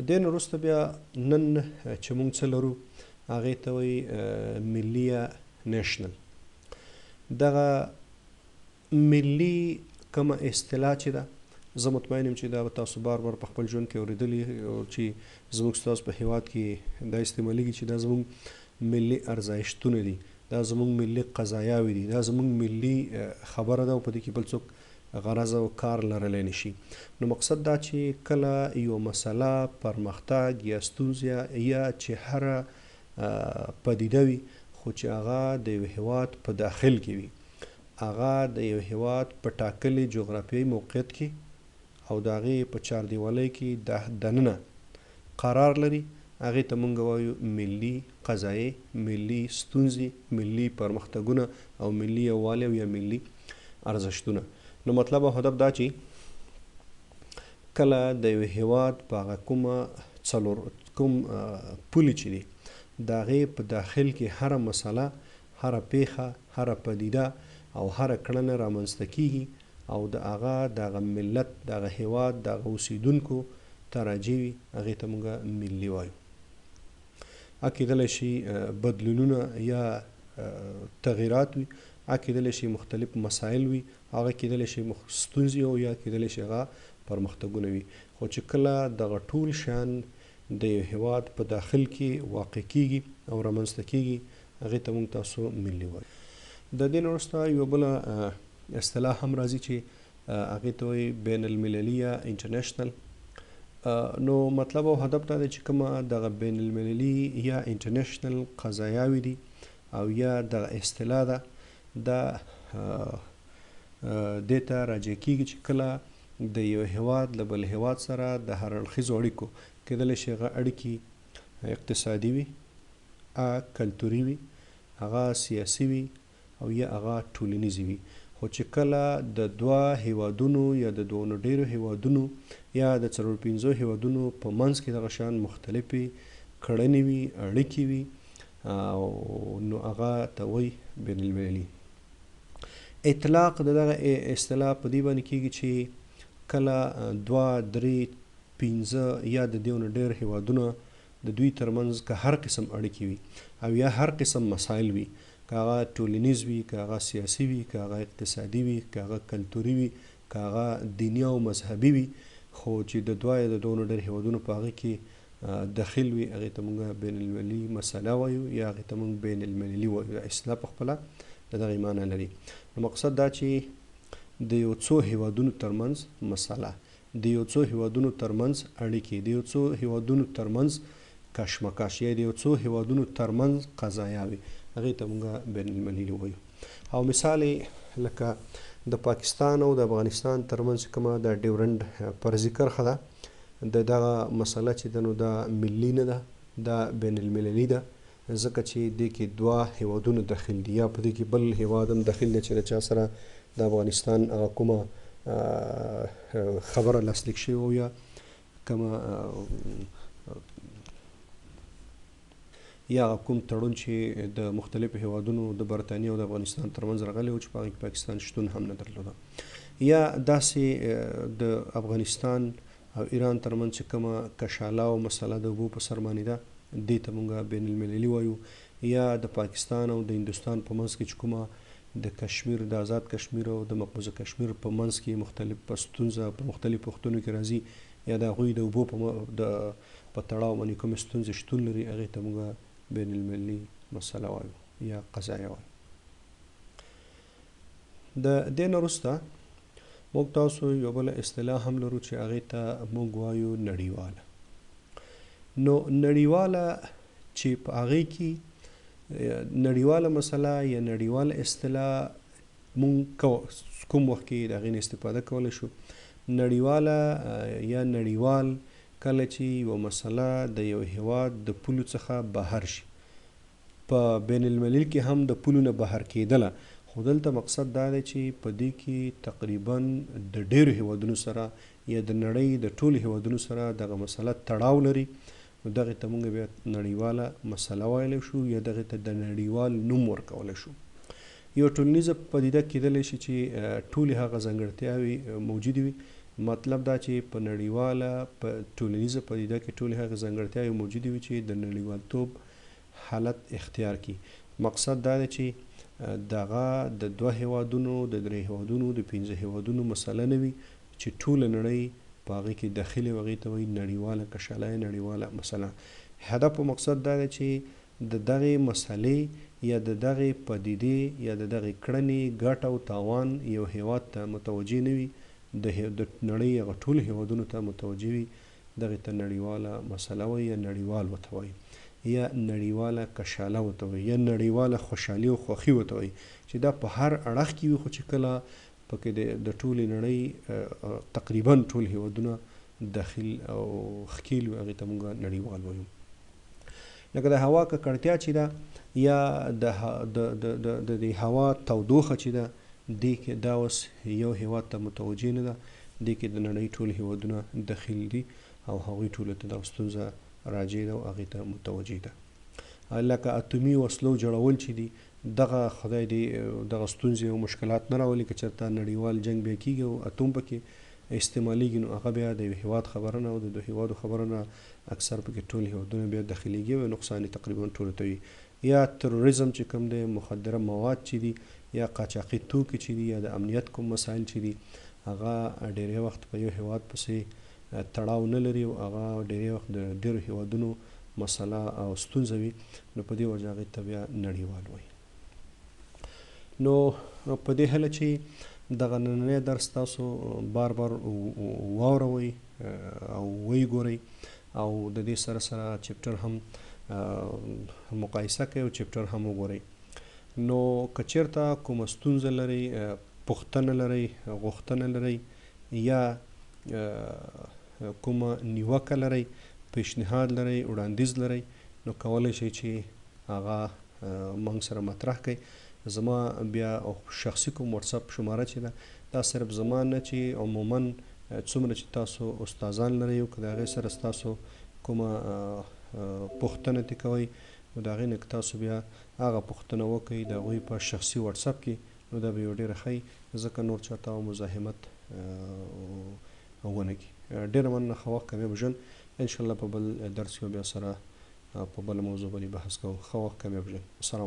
دې نه وروسته بیا نن چې موږ څه لرو هغې ته وایي ملي یا نیشنل. دغه ملي کومه اصطلاح چې ده زه مطمئن یم چې دا به تاسو بار بار په خپل ژوند کې اورېدلي چې زموږ ستاسو په هېواد کې دا استعمالیږي چې دا زموږ ملي ارزښتونه دي، دا زموږ ملي قضایاوې دي، دا زموږ ملي خبره ده او په دې کې بل څوک غرض او کار لرلی نشي. نو مقصد دا چې کله یو مسله پرمختګ یا ستونزه یا چې هره پدیده وي خو چې هغه د یو هېواد په داخل کې وي، هغه د یو هېواد په ټاکلي جغرافیایي موقعیت کې او د هغې په چاردیوالۍ کې دننه قرار لري، هغې ته موږ وایو ملي قضایې، ملي ستونزې، ملي پرمختګونه او ملي یووالی او یا ملي ارزښتونه. نو مطلب او هدف دا چې کله د یو هېواد په هغه کوم پولې چې دي د هغې په داخل کې هره مسله، هره پیښه، هره پدیده او هره کړنه رامنځته کیږي او د هغه دغه ملت، دغه هېواد، دغه اوسیدونکو ته راجع وي، هغې ته موږ ملي وایو. کیدلی شي بدلونونه یا تغییرات وي، کیدلی شي مختلف مسایل وي، هغه کیدلی شي ستونزې او یا کیدلی شي هغه پرمختګونه وي. خو چې کله دغه ټول شیان د یو هېواد په داخل کې واقع کیږي او رامنځته کیږي، هغې ته موږ تاسو ملي وایو. د دې نه وروسته یوه بله اصطلاح هم راځي چې هغې ته وایي بین المللي یا انټرنیشنل. نو مطلب او هدف دا دی چې کومه دغه بین المللي یا انټرنیشنل قضایاوې دي او یا دغه اصطلاح ده دا دې ته راجع کیږي چې کله د یو هېواد له بل هېواد سره د هر اړخیزو اړیکو کیدلی شي هغه اړیکې اقتصادي وي، کلتوري وي، هغه سیاسي وي او یا هغه ټولنیزې وي. خو چې کله د دوه هېوادونو یا د دوه نه ډېرو هېوادونو یا د څلور پنځو هېوادونو په منځ کې دغه شیان مختلفې کړنې وي، اړیکې وي، نو هغه ته وایي بین المللي. اطلاق د دغه اصطلاح په دې باندې کیږي چې کله دوه، درې، پنځه یا د دې نه ډېر هېوادونه د دوی ترمنځ که هر قسم اړیکې وي او یا هر قسم مسایل وي، که هغه ټولنیز وي، که هغه سیاسي وي، که هغه اقتصادي وي، که هغه کلتوري وي، که هغه دیني او مذهبي وي، خو چې د دوه یا د دوه نه ډېر هېوادونو په هغې کې دخیل وي، هغې ته موږ بین المللي مسله وایو یا هغې ته موږ بین المللي وایو. اصطلاح په خپله د دغې معنی لري. نو مقصد دا چې د یو څو هېوادونو ترمنځ مسله، د یو څو هېوادونو ترمنځ اړیکې، د یو څو هېوادونو ترمنځ کشمکش یا د یو څو هېوادونو ترمنځ قضایاوې، هغې ته موږ بین المللي وایو. او مثال لکه د پاکستان او د افغانستان ترمنځ کومه د ډیورنډ فرضي کرښه ده، د دغه مسله چې ده نو دا ملي نه ده، دا بین المللي ده، ځکه چې دې کې دوه هېوادونه دخیل دي یا په دې کې بل هېواد هم دخیل دی چې د چا سره د افغانستان هغه کومه خبره لاسلیک شوې وه یا کومه یا کوم تړون چې د مختلفو هېوادونو د برطانیې او د افغانستان ترمنځ راغلی و چې په هغې کې پاکستان شتون هم نه درلوده، یا داسې د افغانستان او ایران ترمنځ چې کومه کشاله او مسله د اوبو په سر باندې ده، دې ته موږ بین المللي وایو. یا د پاکستان او د هندوستان په منځ کې چې کومه د کشمیر، د آزاد کشمیر او د مقبوضه کشمیر په منځ کې مختلف ستونزه په مختلفو وختونو کې راځي یا د هغوی د اوبو په تړاو باندې کومې ستونزې شتون لري، هغې ته موږ بین المللي مسله وایو یا قضایه وایو. د دې نه وروسته موږ تاسو یو بله اصطلاح هم لرو چې هغې ته موږ وایو نړیواله. نو نړیواله چې په هغې کې نړیواله مسله یا نړیواله اصطلاح موږ کوم وخت کې د هغې نه استفاده کولی شو. نړیواله یا نړیوال کله چې یوه مسله د یو هېواد د پولو څخه بهر شي، په بین الملل کې هم د پولو نه بهر کېدله، خو دلته مقصد دا دی چې په دې کې تقریبا د ډېرو هېوادونو سره یا د نړۍ د ټولو هېوادونو سره دغه مسله تړاو لري، نو دغې ته موږ بیا نړیواله مسله ویلی شو یا دغې ته د نړیوال نوم ورکولی شو. یو ټولنیزه پدیده کیدلی شي چې ټولې هغه ځانګړتیاوې موجودې وي مطلب دا چې په نړیواله په ټولنیزه پدیده کې ټولې هغې ځانګړتیاوې موجودې وي چې د نړیوالتوب حالت اختیار کړي. مقصد دا دی چې دغه د 2 هیوادونو، د 3 هیوادونو، د 5 هیوادونو مسله نه وي چې ټوله نړۍ په هغې کې داخلي وي، هغې ته وایي نړیواله کشاله یا نړیواله مسله. هدف او مقصد دا دی چې د دغې مسلې یا د دغې پدیدې یا د دغې کړنې ګټه او تاوان یو هیواد ته متوجه نه وي، د نړۍ هغه ټولو هیوادونو ته متوجه وي. دغې ته نړیواله مسله وایي یا نړیوال ورته وایي یا نړیواله کشاله ورته وایي یا نړیواله خوشحالي او خوښي ورته وایي چې دا په هر اړخ کې وي، خو چې کله پکې د ټولې نړۍ تقریبا ټول هیوادونه داخل او ښکیل وي، هغې ته موږ نړیوال وایو. لکه د هوا ککړتیا چې ده یا د هوا تودوخه چې ده، دې کې دا اوس یو هیواد ته متوجه نه ده، دې کې د نړۍ ټول هیوادونه داخل دي او هغوی ټولو ته دغه ستونزه راجع ده او هغې ته متوجه ده. لکه اتومي وسلو جوړول چې دي، دغه خدای دې دغه ستونزې او مشکلات نه راولي که چېرته نړیوال جنګ بیا کېږي او اتوم پکې استعمالیږي، نو هغه بیا د یو هیواد خبره نه او د 2 هیوادو خبره نه، اکثر پکې ټول هیوادونه بیا داخلیږي او نقصان یې تقریبا ټولو ته وي. یا تروریزم چې کوم دی، مخدره مواد چې دي یا قاچاقي توکي چې دي یا د امنیت کوم مسایل چې دي، هغه ډېری وخت په یو هیواد پسې تړاو نه لري او هغه ډېری وخت د ډېرو هیوادونو مسله او ستونزه وي، نو په دې وجه هغې ته بیا نړیوال وایي. نو په دې هیله چې دغه نننی درس تاسو بار بار واوروئ او ویې ګورئ او د دې سره سره چپټر هم مقایسه کوئ او چپټر هم وګورئ. نو که چېرته کومه ستونزه لرئ، پوښتنه لرئ، غوښتنه لرئ یا کومه نیوکه لرئ، پیشنهاد لرئ، وړاندیز لرئ، نو کولی شئ چې هغه موږ سره مطرح کړئ. زما بیا شخصي کوم واتساپ شماره چې ده، دا صرف زما نه چې عموما څومره چې تاسو استادان لرئ او که د هغې سره ستاسو کومه پوښتنه ترې کوئ، نو د هغې نه که تاسو بیا هغه پوښتنه وکړئ د هغوی په شخصي واتساپ کې، نو دا به یو ډېره ښه وي، ځکه نور چاته مزاحمت ونه کړي. ډېره مننه، ښه وخت کامیاب ژوند. انشاءالله په بل درس کې بیا سره په بله موضوع باندې بحث کوو. ښه وخت، کامیاب ژوند. السلام علیکم.